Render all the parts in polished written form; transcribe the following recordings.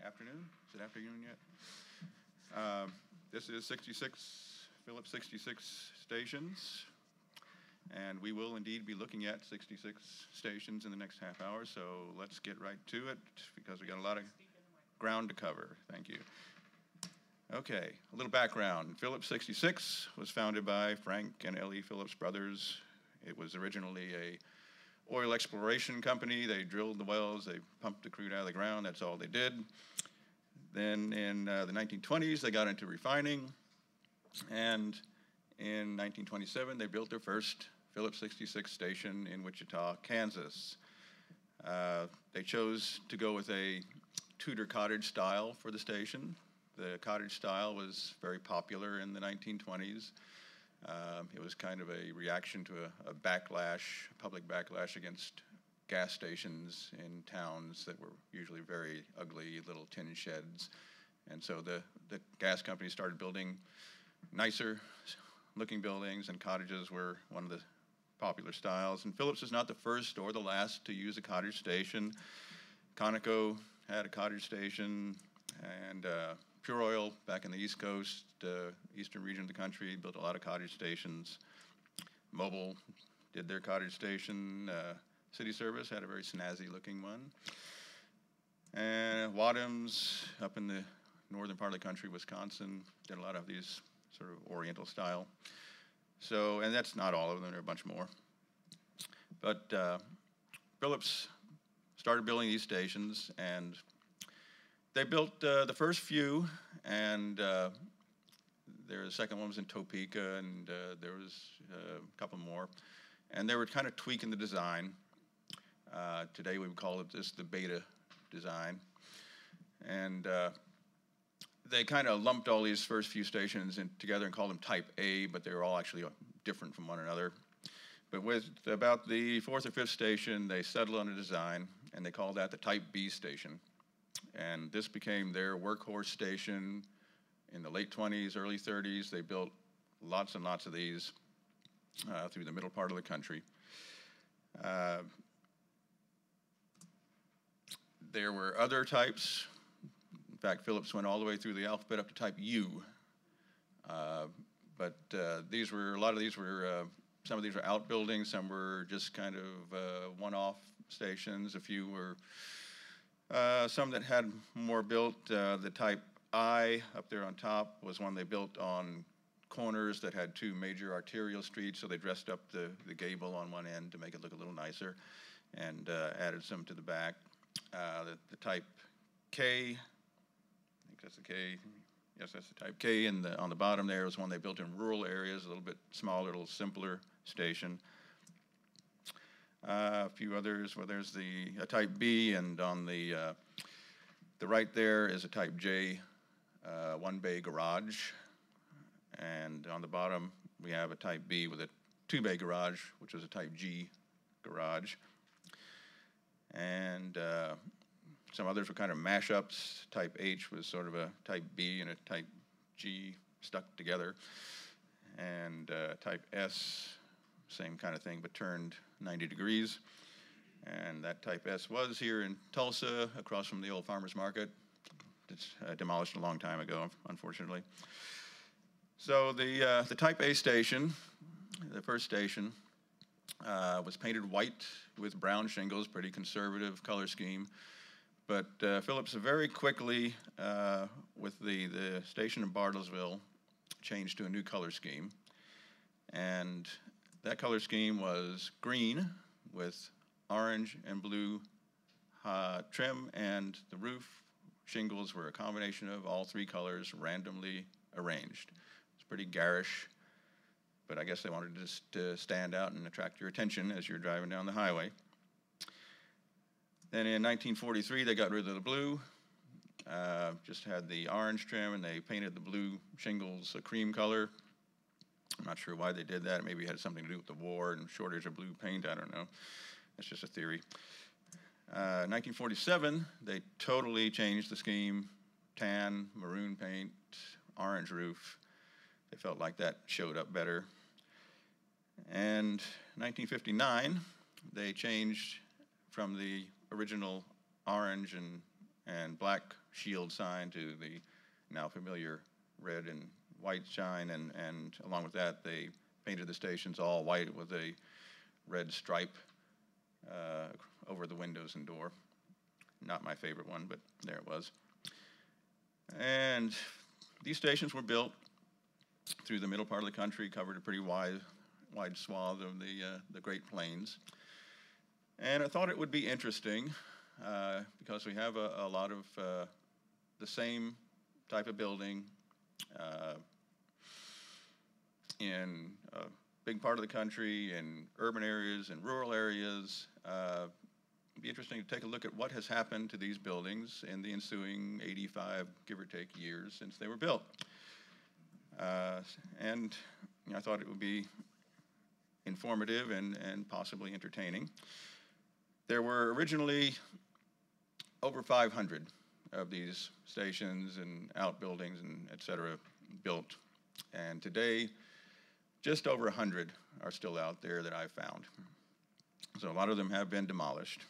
afternoon. Is it afternoon yet? This is Phillips 66 stations, and we will indeed be looking at 66 stations in the next half hour, so let's get right to it because we got a lot of ground to cover. Thank you. Okay, a little background. Phillips 66 was founded by Frank and Ellie Phillips brothers. It was originally a oil exploration company. They drilled the wells, they pumped the crude out of the ground, that's all they did. Then in the 1920s, they got into refining, and in 1927, they built their first Phillips 66 station in Wichita, Kansas. They chose to go with a Tudor cottage style for the station. The cottage style was very popular in the 1920s. It was kind of a reaction to a backlash, a public backlash against gas stations in towns that were usually very ugly little tin sheds. And so the gas companies started building nicer looking buildings, and cottages were one of the popular styles. And Phillips is not the first or the last to use a cottage station. Conoco had a cottage station, and Pure Oil back in the East Coast, eastern region of the country, built a lot of cottage stations. Mobil did their cottage station. City Service had a very snazzy looking one. And Wadhams up in the northern part of the country, Wisconsin, did a lot of these sort of oriental style. So, and that's not all of them, there are a bunch more. But Phillips started building these stations, and they built the first few, and the second one was in Topeka, and there was a couple more. And they were kind of tweaking the design. Today we would call it the beta design. And they kind of lumped all these first few stations together and called them Type A, but they were all actually different from one another. But with about the fourth or fifth station, they settled on a design, and they called that the Type B station. And this became their workhorse station in the late 20s, early 30s. They built lots and lots of these through the middle part of the country. There were other types. In fact, Phillips went all the way through the alphabet up to Type U. But a lot of these were, some of these were outbuildings, some were just kind of one-off stations. A few were some that had more built. The Type I up there on top was one they built on corners that had two major arterial streets, so they dressed up the gable on one end to make it look a little nicer and added some to the back. The Type K, I think that's the K. Yes, that's the Type K, and on the bottom there was one they built in rural areas, a little bit smaller, a little simpler station. A few others, well, there's a Type B, and on the right there is a Type J one-bay garage. And on the bottom, we have a Type B with a two-bay garage, which was a Type G garage. And some others were kind of mashups. Type H was sort of a Type B and a Type G stuck together. And Type S, same kind of thing, but turned 90 degrees. And that Type S was here in Tulsa, across from the old farmer's market. It's demolished a long time ago, unfortunately. So the Type A station, the first station, was painted white with brown shingles, pretty conservative color scheme. But Phillips very quickly, with the station in Bartlesville, changed to a new color scheme. And that color scheme was green with orange and blue trim, and the roof shingles were a combination of all three colors randomly arranged. It's pretty garish, but I guess they wanted just to stand out and attract your attention as you're driving down the highway. Then in 1943, they got rid of the blue, just had the orange trim, and they painted the blue shingles a cream color. I'm not sure why they did that. Maybe it had something to do with the war and shortage of blue paint. I don't know. It's just a theory. 1947, they totally changed the scheme. Tan, maroon paint, orange roof. They felt like that showed up better. And 1959, they changed from the original orange and and black shield sign to the now familiar red and white sign, and along with that, they painted the stations all white with a red stripe over the windows and door. Not my favorite one, but there it was. And these stations were built through the middle part of the country, covered a pretty wide swath of the Great Plains. And I thought it would be interesting because we have a lot of the same type of building in a big part of the country, in urban areas and rural areas. It'd be interesting to take a look at what has happened to these buildings in the ensuing 85, give or take, years since they were built. And I thought it would be informative and possibly entertaining. There were originally over 500 of these stations and outbuildings and et cetera built. And today, just over 100 are still out there that I've found. So a lot of them have been demolished.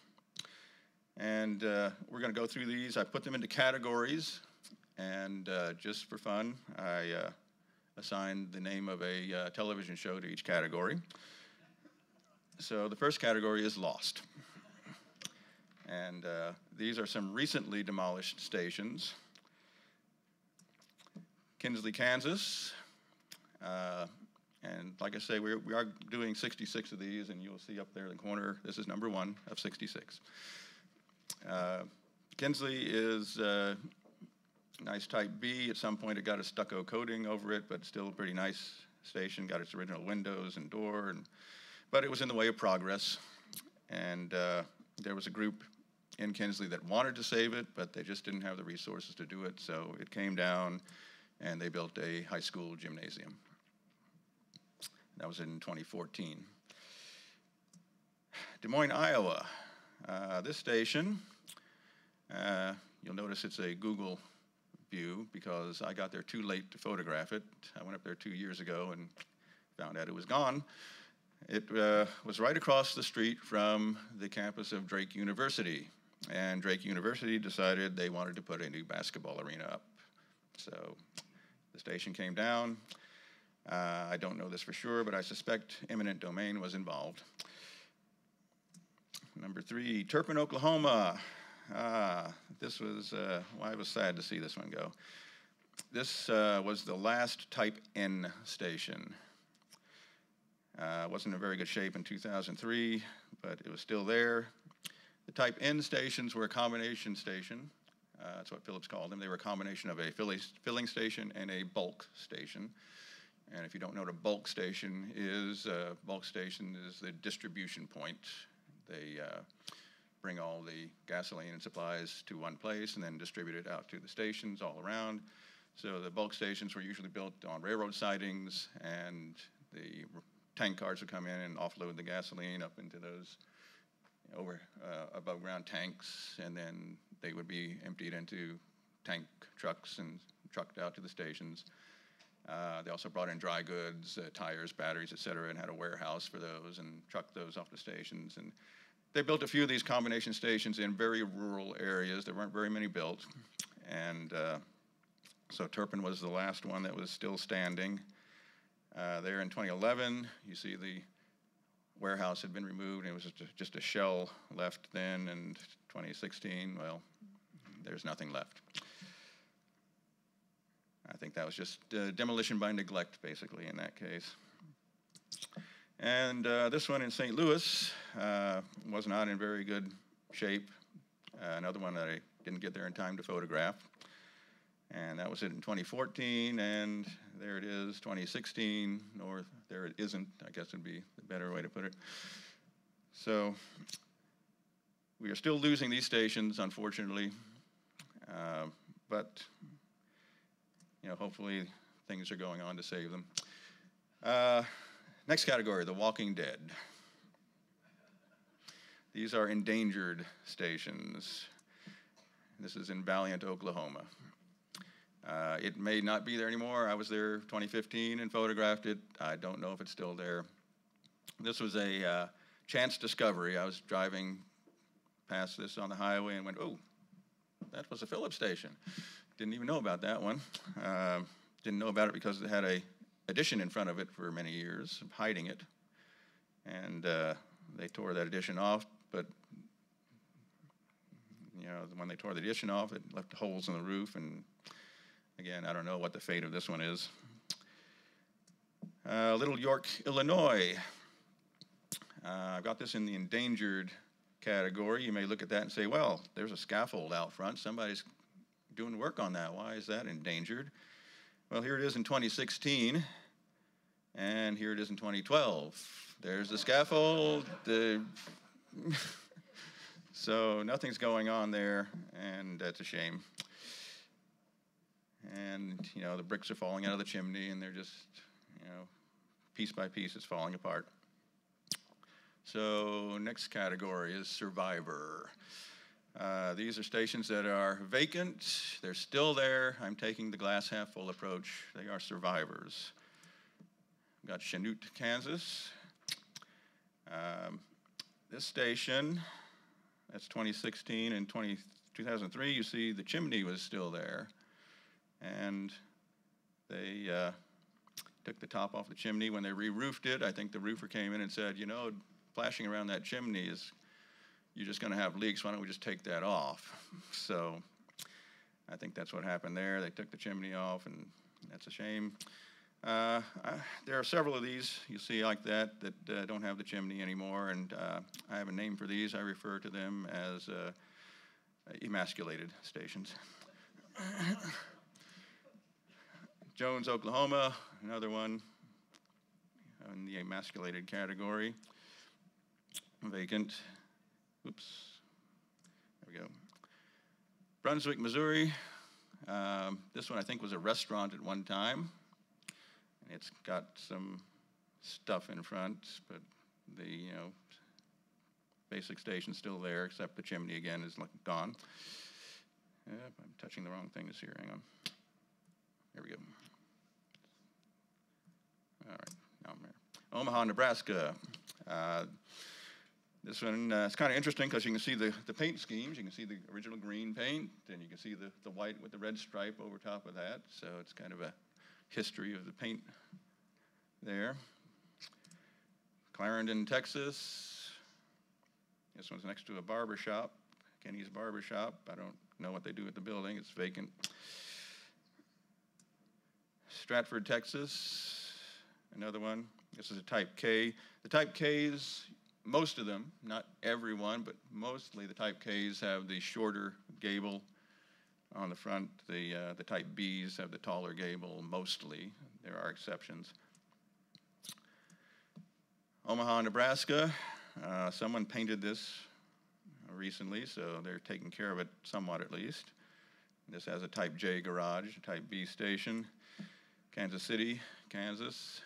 And we're going to go through these. I put them into categories, and just for fun, I assigned the name of a television show to each category. So the first category is lost. And these are some recently demolished stations. Kinsley, Kansas. And like I say, we are doing 66 of these, and you'll see up there in the corner, this is number 1 of 66. Kinsley is nice type B. At some point it got a stucco coating over it, but still a pretty nice station, got its original windows and door, but it was in the way of progress. And there was a group in Kinsley that wanted to save it, but they just didn't have the resources to do it, so it came down and they built a high school gymnasium. That was in 2014. Des Moines, Iowa. This station, you'll notice it's a Google view because I got there too late to photograph it. I went up there 2 years ago and found out it was gone. It was right across the street from the campus of Drake University. And Drake University decided they wanted to put a new basketball arena up. So the station came down. I don't know this for sure, but I suspect eminent domain was involved. Number 3, Turpin, Oklahoma. This was, well, I was sad to see this one go. This was the last Type N station. Wasn't in very good shape in 2003, but it was still there. The Type N stations were a combination station. That's what Phillips called them. They were a combination of a filling station and a bulk station. And if you don't know what a bulk station is the distribution point. They bring all the gasoline and supplies to one place and then distribute it out to the stations all around. So the bulk stations were usually built on railroad sidings, and the tank cars would come in and offload the gasoline up into those above ground tanks, and then they would be emptied into tank trucks and trucked out to the stations. They also brought in dry goods, tires, batteries, et cetera, and had a warehouse for those and trucked those off the stations. And they built a few of these combination stations in very rural areas. There weren't very many built. And so Turpin was the last one that was still standing. There in 2011, you see the warehouse had been removed, and it was just a shell left then. And 2016, well, there's nothing left. I think that was just demolition by neglect, basically, in that case. And this one in St. Louis was not in very good shape. Another one that I didn't get there in time to photograph. And that was it in 2014, and there it is, 2016, or there it isn't, I guess would be the better way to put it. So we are still losing these stations, unfortunately, but hopefully things are going on to save them. Next category, the Walking Dead. These are endangered stations. This is in Vallient, Oklahoma. It may not be there anymore. I was there 2015 and photographed it. I don't know if it's still there. This was a chance discovery. I was driving past this on the highway and went, oh, that was a Phillips station. Didn't even know about that one. Didn't know about it because it had a addition in front of it for many years, hiding it. And they tore that addition off, but you know, when they tore the addition off, it left holes in the roof, and again, I don't know what the fate of this one is. Little York, Illinois. I've got this in the endangered category. You may look at that and say, well, there's a scaffold out front. Somebody's doing work on that. Why is that endangered? Well, here it is in 2016, and here it is in 2012. There's the scaffold. So nothing's going on there, and that's a shame. And, you know, the bricks are falling out of the chimney, and they're just, you know, piece by piece, it's falling apart. So next category is survivor. These are stations that are vacant. They're still there. I'm taking the glass half full approach. They are survivors. We've got Chanute, Kansas. This station, that's 2016, and 2003, you see the chimney was still there. And they took the top off the chimney. When they re-roofed it, I think the roofer came in and said, you know, flashing around that chimney is, you're just going to have leaks. Why don't we just take that off? So I think that's what happened there. They took the chimney off, and that's a shame. There are several of these you see like that don't have the chimney anymore, and I have a name for these. I refer to them as emasculated stations. Jones, Oklahoma, another one in the emasculated category. Vacant. Oops. There we go. Brunswick, Missouri. This one I think was a restaurant at one time. It's got some stuff in front, but the basic station's still there, except the chimney again is gone. Yep, I'm touching the wrong things here. Hang on. Here we go. All right, now I'm there. Omaha, Nebraska. This one is kind of interesting because you can see the paint schemes. You can see the original green paint, and you can see the white with the red stripe over top of that. So it's kind of a history of the paint there. Clarendon, Texas. This one's next to a barber shop, Kenny's Barber Shop. I don't know what they do at the building. It's vacant. Stratford, Texas. Another one. This is a Type K. The Type Ks, most of them, not everyone, but mostly the Type Ks have the shorter gable on the front. The Type Bs have the taller gable, mostly. There are exceptions. Omaha, Nebraska. Someone painted this recently, so they're taking care of it somewhat at least. This has a Type J garage, a Type B station. Kansas City, Kansas.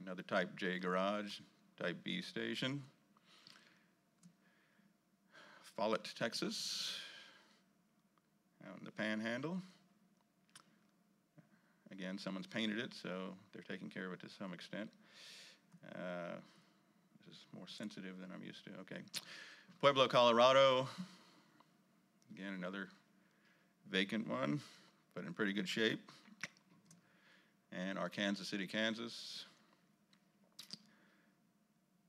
Another Type J garage, Type B station. Follett, Texas. Out in the Panhandle. Again, someone's painted it, so they're taking care of it to some extent. This is more sensitive than I'm used to. Okay. Pueblo, Colorado. Again, another vacant one, but in pretty good shape. And our Kansas City, Kansas.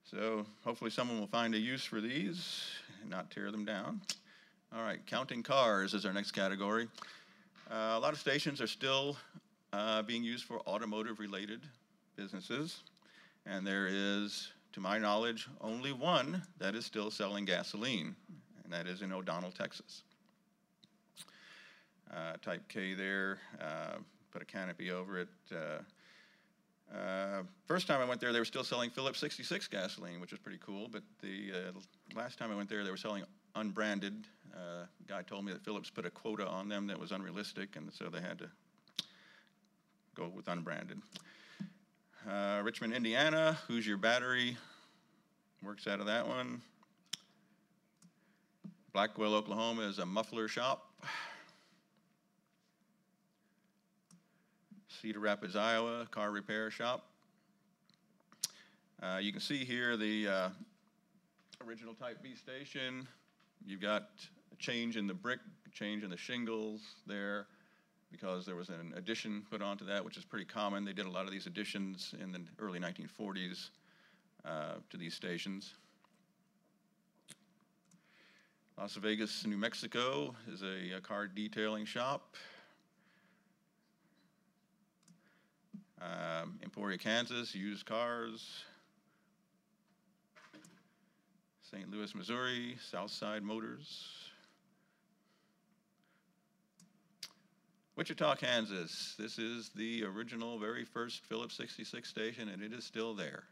So hopefully someone will find a use for these and not tear them down. All right, counting cars is our next category. A lot of stations are still being used for automotive-related businesses, and there is, to my knowledge, only one that is still selling gasoline, and that is in O'Donnell, Texas. Type K there, put a canopy over it. First time I went there, they were still selling Phillips 66 gasoline, which was pretty cool, but the last time I went there, they were selling unbranded. Guy told me that Phillips put a quota on them that was unrealistic, and so they had to go with unbranded. Richmond, Indiana, Who's Your Battery? Works out of that one. Blackwell, Oklahoma is a muffler shop. Cedar Rapids, Iowa, car repair shop. You can see here the original Type B station. You've got a change in the brick, change in the shingles there, because there was an addition put onto that, which is pretty common. They did a lot of these additions in the early 1940s to these stations. Las Vegas, New Mexico is a car detailing shop. Emporia, Kansas, used cars. St. Louis, Missouri, Southside Motors. Wichita, Kansas. This is the original, very first Phillips 66 station, and it is still there.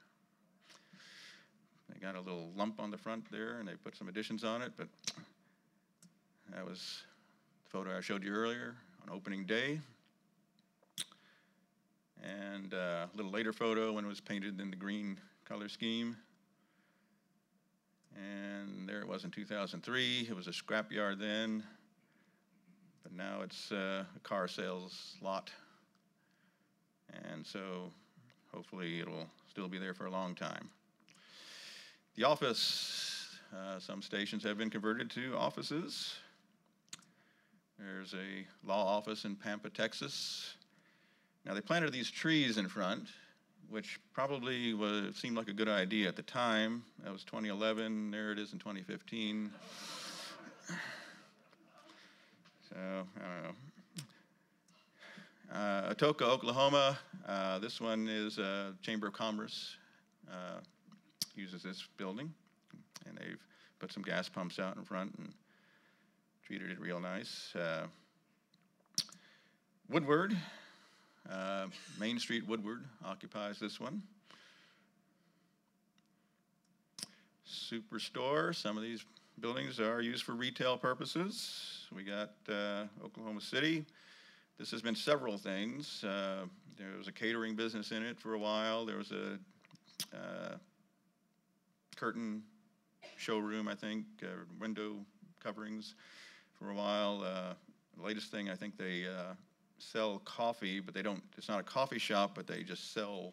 They got a little lump on the front there, and they put some additions on it, but that was the photo I showed you earlier on opening day. And a little later photo when it was painted in the green color scheme. And there it was in 2003. It was a scrapyard then, but now it's a car sales lot. And so hopefully it'll still be there for a long time. The office, some stations have been converted to offices. There's a law office in Pampa, Texas. Now, they planted these trees in front, which probably seemed like a good idea at the time. That was 2011. There it is in 2015. So, I don't know. Atoka, Oklahoma. This one is Chamber of Commerce. Uses this building. And they've put some gas pumps out in front and treated it real nice. Woodward. Main Street, Woodward, occupies this one. Superstore, some of these buildings are used for retail purposes. We got Oklahoma City. This has been several things. There was a catering business in it for a while. There was a curtain showroom, I think, window coverings for a while. The latest thing, I think they sell coffee, but they don't, it's not a coffee shop, but they just sell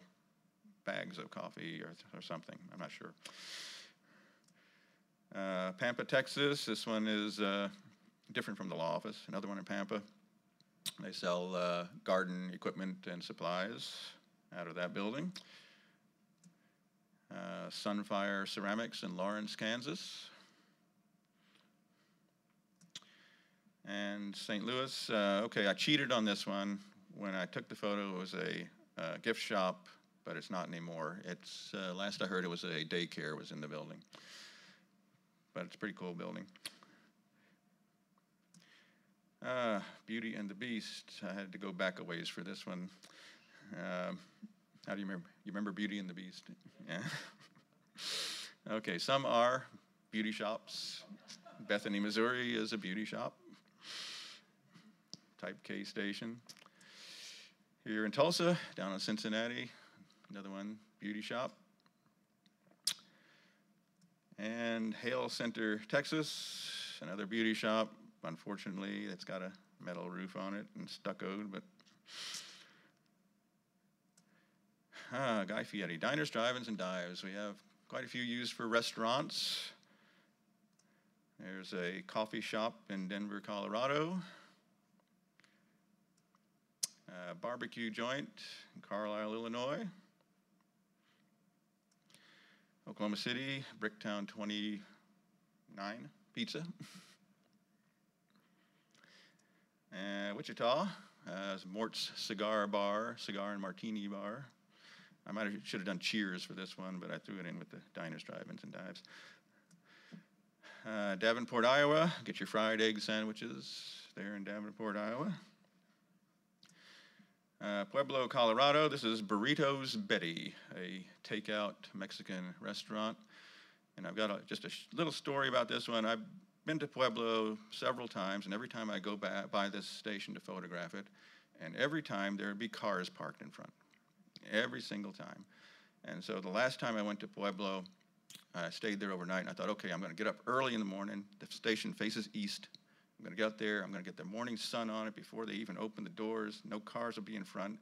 bags of coffee or something. I'm not sure. Pampa, Texas. This one is different from the law office. Another one in Pampa. They sell garden equipment and supplies out of that building. Sunfire Ceramics in Lawrence, Kansas. And St. Louis, okay, I cheated on this one. When I took the photo, it was a gift shop, but it's not anymore. It's, last I heard, it was a daycare was in the building. But it's a pretty cool building. Beauty and the Beast. I had to go back a ways for this one. How do you remember? You remember Beauty and the Beast? Yeah. Okay, some are beauty shops. Bethany, Missouri is a beauty shop. Type K station. Here in Tulsa, down in Cincinnati, another one, beauty shop. And Hale Center, Texas, another beauty shop. Unfortunately, it's got a metal roof on it and stuccoed, but Guy Fieri, diners, drive-ins, and dives. We have quite a few used for restaurants. There's a coffee shop in Denver, Colorado. Barbecue joint in Carlisle, Illinois. Oklahoma City, Bricktown 29 Pizza. Wichita, Mort's Cigar and Martini Bar. I should have done Cheers for this one, but I threw it in with the diners, drive-ins, and dives. Davenport, Iowa, get your fried egg sandwiches there in Davenport, Iowa. Pueblo, Colorado, this is Burritos Betty, a takeout Mexican restaurant. And I've got just a little story about this one. I've been to Pueblo several times, and every time I go by this station to photograph it, and every time there would be cars parked in front. Every single time. And so the last time I went to Pueblo, I stayed there overnight, and I thought, okay, I'm going to get up early in the morning. The station faces east. I'm going to get out there. I'm going to get the morning sun on it before they even open the doors. No cars will be in front.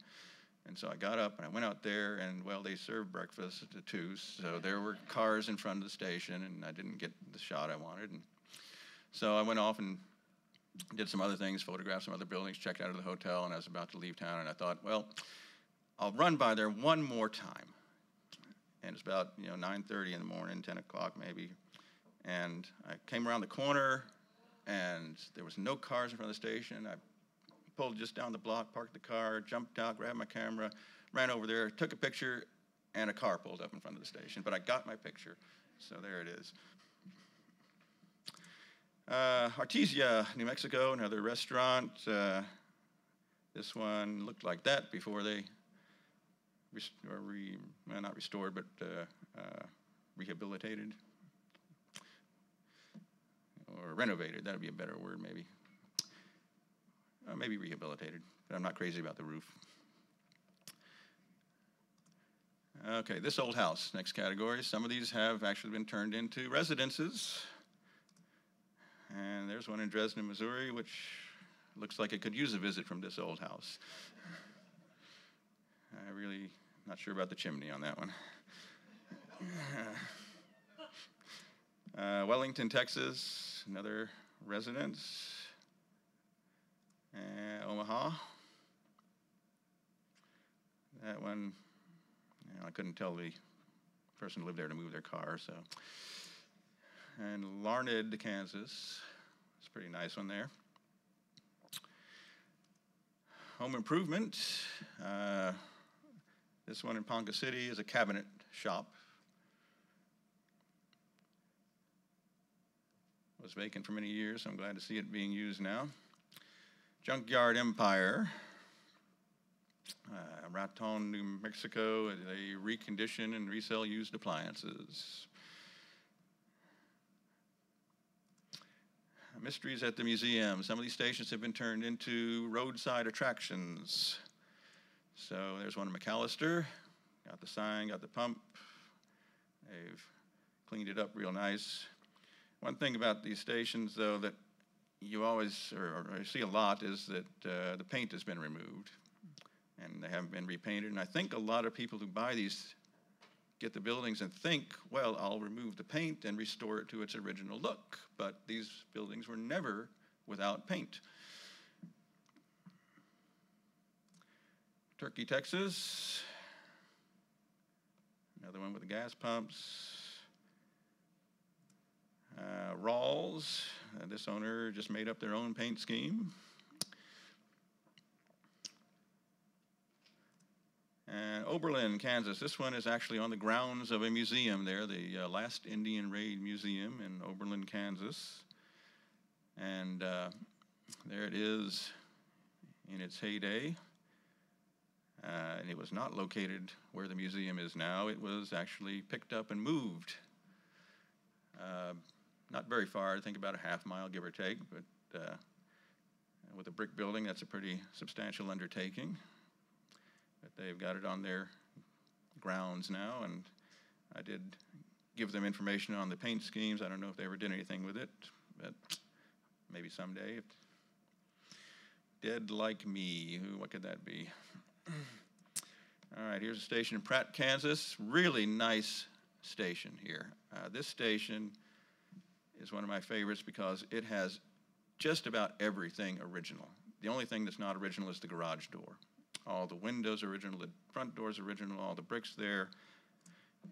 And so I got up, and I went out there, and, well, they served breakfast at 2, so there were cars in front of the station, and I didn't get the shot I wanted. And So I went off and did some other things, photographed some other buildings, checked out of the hotel, and I was about to leave town, and I thought, well, I'll run by there one more time. And it's about 9:30 in the morning, 10 o'clock maybe, and I came around the corner, and there was no cars in front of the station. I pulled just down the block, parked the car, jumped out, grabbed my camera, ran over there, took a picture, and a car pulled up in front of the station. But I got my picture, so there it is. Artesia, New Mexico, another restaurant. This one looked like that before they not restored, but rehabilitated or renovated. That would be a better word, maybe. Maybe rehabilitated, but I'm not crazy about the roof. Okay, this old house, next category. Some of these have actually been turned into residences. And there's one in Dresden, Missouri, which looks like it could use a visit from this old house. I'm really not sure about the chimney on that one. Wellington, Texas, another residence. Omaha. That one, I couldn't tell the person who lived there to move their car, so. And Larned, Kansas. It's a pretty nice one there. Home improvement. This one in Ponca City is a cabinet shop. It was vacant for many years, so I'm glad to see it being used now. Junkyard Empire. Raton, New Mexico. They recondition and resell used appliances. Mysteries at the museum. Some of these stations have been turned into roadside attractions. So there's one in McAlester. Got the sign, got the pump. They've cleaned it up real nice. One thing about these stations, though, that you always, or see a lot, is that the paint has been removed. And they haven't been repainted. And I think a lot of people who buy these get the buildings and think, well, I'll remove the paint and restore it to its original look. But these buildings were never without paint. Turkey, Texas. Another one with the gas pumps. Rawls. This owner just made up their own paint scheme. And Oberlin, Kansas. This one is actually on the grounds of a museum there, the Last Indian Raid Museum in Oberlin, Kansas. And there it is in its heyday. And it was not located where the museum is now. It was actually picked up and moved. Not very far, I think about a half mile, give or take. But with a brick building, that's a pretty substantial undertaking. But they've got it on their grounds now, and I did give them information on the paint schemes. I don't know if they ever did anything with it, but maybe someday. Dead Like Me, what could that be? All right, here's a station in Pratt, Kansas. Really nice station here. This station is one of my favorites because it has just about everything original. The only thing that's not original is the garage door. All the windows are original, the front door's original, all the bricks there.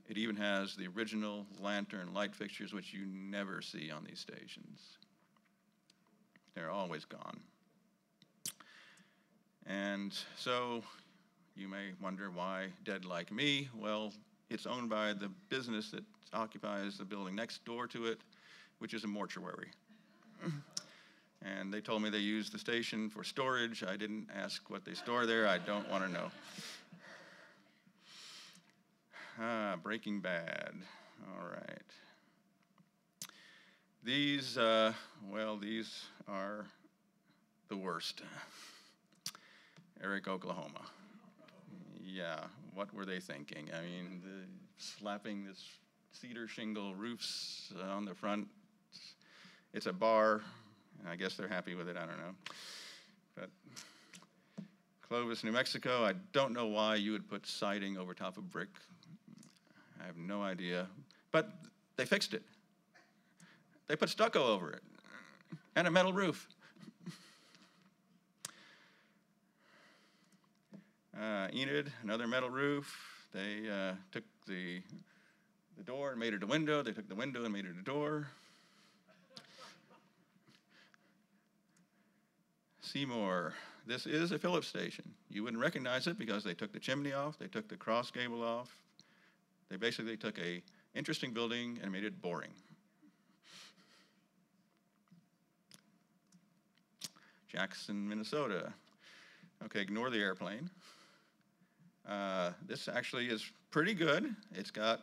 It even has the original lantern light fixtures, which you never see on these stations. They're always gone. And so you may wonder why Dead Like Me. Well, it's owned by the business that occupies the building next door to it, which is a mortuary. And they told me they use the station for storage. I didn't ask what they store there. I don't want to know. Breaking Bad. All right. These, these are the worst. Erick, Oklahoma. Yeah, what were they thinking? I mean, slapping this cedar shingle roofs on the front. It's a bar. I guess they're happy with it, I don't know. But Clovis, New Mexico, I don't know why you would put siding over top of brick. I have no idea. But they fixed it. They put stucco over it. and a metal roof. Enid, another metal roof. They took the door and made it a window. They took the window and made it a door. Seymour, this is a Phillips station. You wouldn't recognize it because they took the chimney off, they took the cross gable off. They basically took a interesting building and made it boring. Jackson, Minnesota. Okay, ignore the airplane. This actually is pretty good. It's got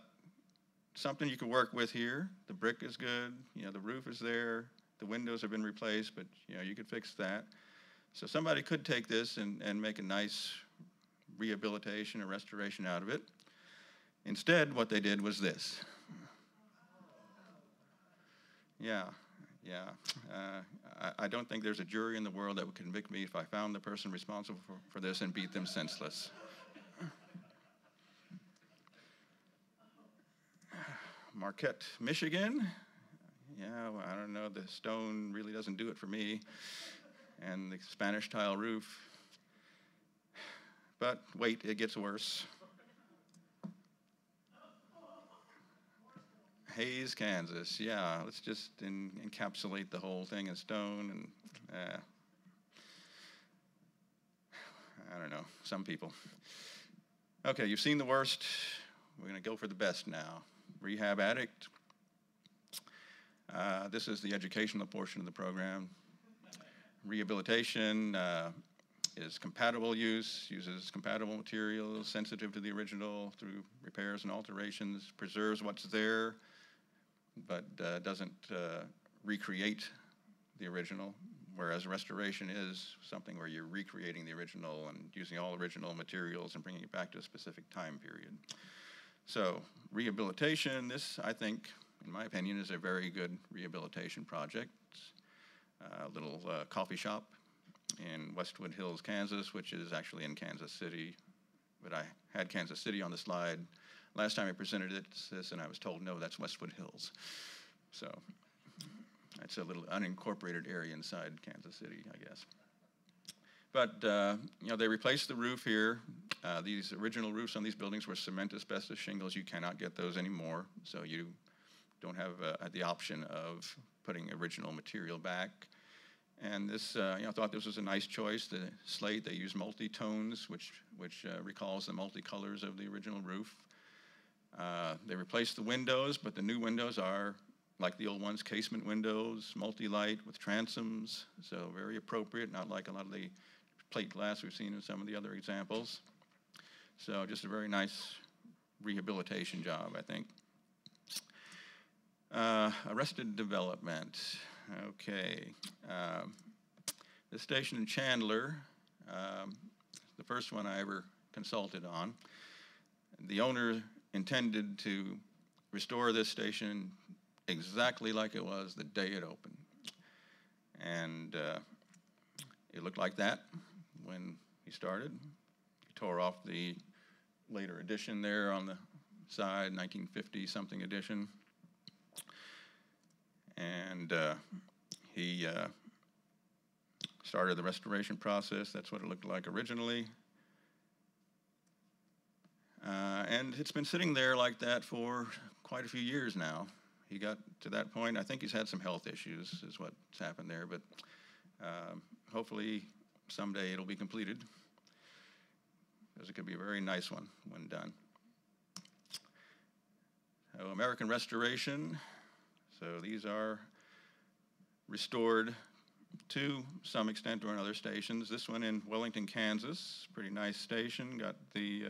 something you can work with here. The brick is good. You know, the roof is there. The windows have been replaced, but you know, you could fix that. So somebody could take this and make a nice rehabilitation or restoration out of it. Instead, what they did was this. Yeah. I don't think there's a jury in the world that would convict me if I found the person responsible for this and beat them senseless. Marquette, Michigan. Yeah, well, I don't know, the stone really doesn't do it for me. And the Spanish tile roof. But wait, it gets worse. Hayes, Kansas. Yeah, let's just encapsulate the whole thing in stone. And I don't know, some people. Okay, you've seen the worst. We're going to go for the best now. Rehab addict. This is the educational portion of the program. Rehabilitation is compatible use, uses compatible materials, sensitive to the original through repairs and alterations, preserves what's there, but doesn't recreate the original, whereas restoration is something where you're recreating the original and using all original materials and bringing it back to a specific time period. So rehabilitation, this, I think, in my opinion, is a very good rehabilitation project. A little coffee shop in Westwood Hills, Kansas, which is actually in Kansas City. But I had Kansas City on the slide last time I presented this, and I was told, no, that's Westwood Hills. So it's a little unincorporated area inside Kansas City, I guess. But, you know, they replaced the roof here. These original roofs on these buildings were cement asbestos shingles. You cannot get those anymore, so you don't have the option of putting original material back. And this, you know, thought this was a nice choice. The slate, they use multi-tones, which recalls the multicolors of the original roof. They replaced the windows, but the new windows are, like the old ones, casement windows, multi-light with transoms, so very appropriate, not like a lot of the plate glass we've seen in some of the other examples. So just a very nice rehabilitation job, I think. Arrested Development. Okay. This station in Chandler, the first one I ever consulted on. The owner intended to restore this station exactly like it was the day it opened. And it looked like that when he started. He tore off the later edition there on the side, 1950-something edition. And he started the restoration process. That's what it looked like originally. And it's been sitting there like that for quite a few years now. He got to that point. I think he's had some health issues is what's happened there, but hopefully someday it'll be completed, because it could be a very nice one when done. So American Restoration. So these are restored to some extent or in other stations. This one in Wellington, Kansas, pretty nice station. Got the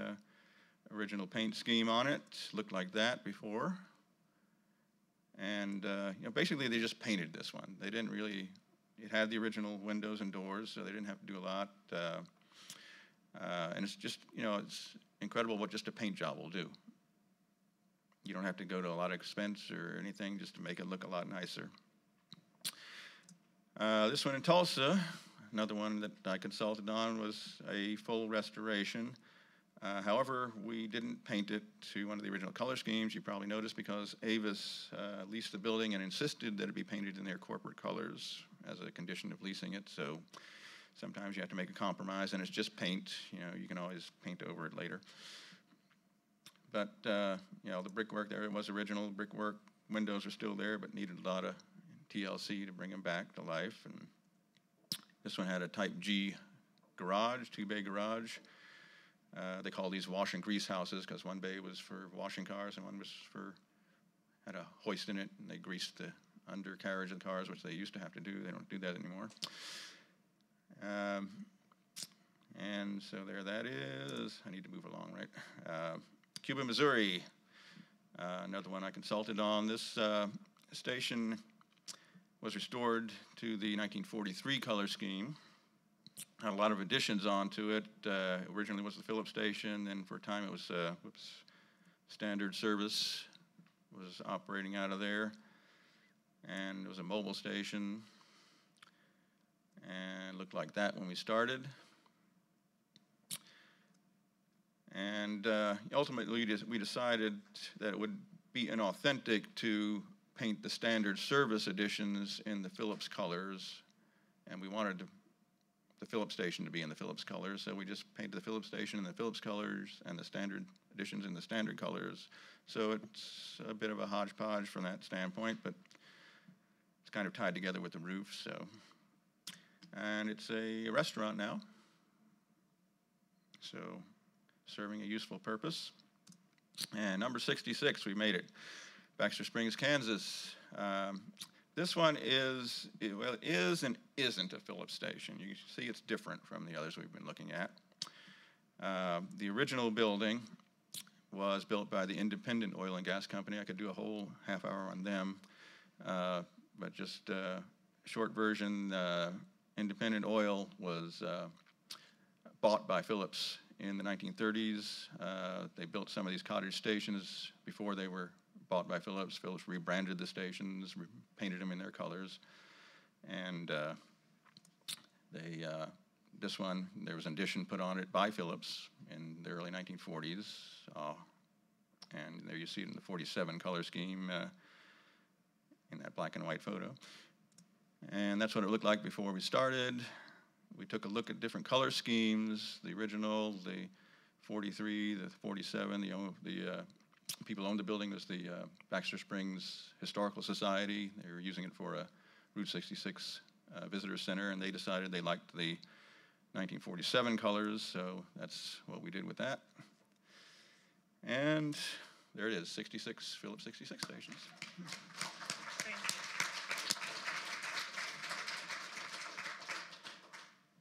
original paint scheme on it. Looked like that before. And you know, basically they just painted this one. They didn't really, it had the original windows and doors, so they didn't have to do a lot. And it's just, you know, it's incredible what just a paint job will do. You don't have to go to a lot of expense or anything just to make it look a lot nicer. This one in Tulsa, another one that I consulted on, was a full restoration. However, we didn't paint it to one of the original color schemes. You probably noticed because Avis leased the building and insisted that it be painted in their corporate colors, as a condition of leasing it. So sometimes you have to make a compromise, and it's just paint. You know, you can always paint over it later. But, you know, the brickwork there, it was original brickwork. Windows are still there, but needed a lot of TLC to bring them back to life. And this one had a Type G garage, 2-bay garage. They call these wash and grease houses because one bay was for washing cars and one was had a hoist in it, and they greased the undercarriage of the cars, which they used to have to do. They don't do that anymore. And so there that is. I need to move along, right? Cuba, Missouri, another one I consulted on. This station was restored to the 1943 color scheme. Had a lot of additions onto it. Originally was the Phillips station, then for a time it was Standard Service was operating out of there. And it was a mobile station. And looked like that when we started. And ultimately, we decided that it would be inauthentic to paint the Standard Service editions in the Phillips colors, and we wanted the Phillips station to be in the Phillips colors, so we just painted the Phillips station in the Phillips colors and the Standard editions in the Standard colors. So it's a bit of a hodgepodge from that standpoint, but it's kind of tied together with the roof. So, and it's a restaurant now, so serving a useful purpose. And number 66, we made it. Baxter Springs, Kansas. This one is and isn't a Phillips station. You see it's different from the others we've been looking at. The original building was built by the Independent Oil and Gas Company. I could do a whole half hour on them, but just a short version, Independent Oil was bought by Phillips in the 1930s. They built some of these cottage stations before they were bought by Phillips. Phillips rebranded the stations, painted them in their colors. And this one, there was an addition put on it by Phillips in the early 1940s. And there you see it in the 47 color scheme in that black and white photo. And that's what it looked like before we started. We took a look at different color schemes, the original, the 43, the 47, the people who owned the building was the Baxter Springs Historical Society. They were using it for a Route 66 visitor center, and they decided they liked the 1947 colors, so that's what we did with that. And there it is, 66, Phillips 66 stations.